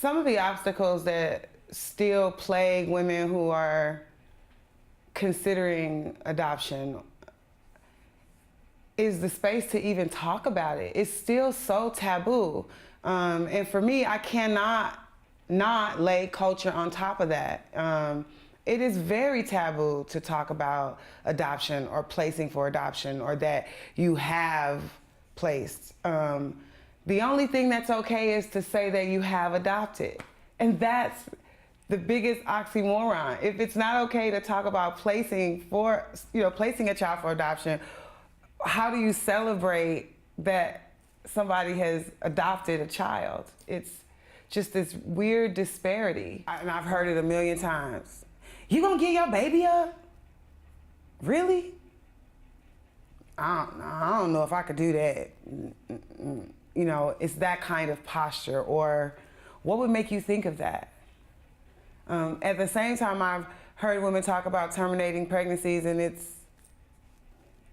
Some of the obstacles that still plague women who are considering adoption is the space to even talk about it. It's still so taboo. And for me, I cannot not lay culture on top of that. It is very taboo to talk about adoption or placing for adoption or that you have placed. The only thing that's okay is to say that you have adopted. And that's the biggest oxymoron. If it's not okay to talk about placing a child for adoption, how do you celebrate that somebody has adopted a child? It's just this weird disparity. And I've heard it a million times. You gonna give your baby up? Really? I don't know if I could do that. You know, it's that kind of posture. Or what would make you think of that? At the same time, I've heard women talk about terminating pregnancies and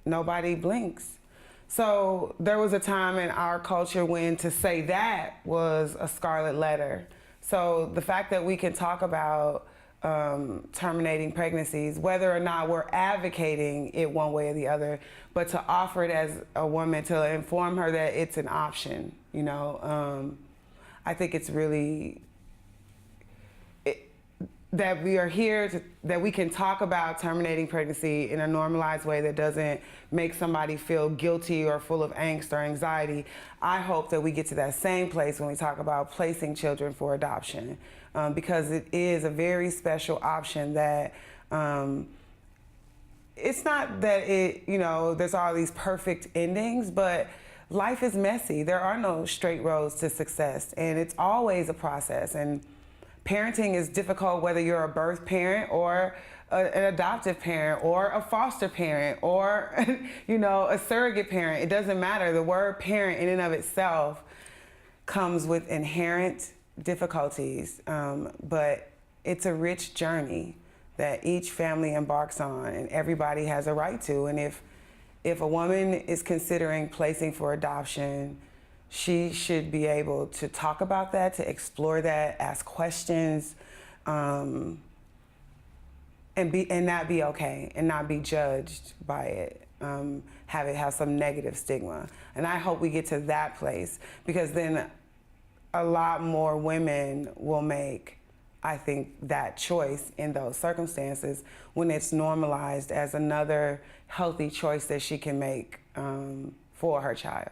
nobody blinks. So there was a time in our culture when to say that was a scarlet letter. So the fact that we can talk about terminating pregnancies, whether or not we're advocating it one way or the other, but to offer it as a woman, to inform her that it's an option, you know, I think it's really, that we are here, that we can talk about terminating pregnancy in a normalized way that doesn't make somebody feel guilty or full of angst or anxiety. I hope that we get to that same place when we talk about placing children for adoption, because it is a very special option that it's not that there's all these perfect endings, but life is messy. There are no straight roads to success, and it's always a process. And parenting is difficult whether you're a birth parent or an adoptive parent or a foster parent or a surrogate parent. It doesn't matter. The word parent in and of itself comes with inherent difficulties, but it's a rich journey that each family embarks on, and everybody has a right to. And if a woman is considering placing for adoption, she should be able to talk about that, to explore that, ask questions, and not be okay, and not be judged by it, have it have some negative stigma. And I hope we get to that place, because then a lot more women will make, I think, that choice in those circumstances when it's normalized as another healthy choice that she can make for her child.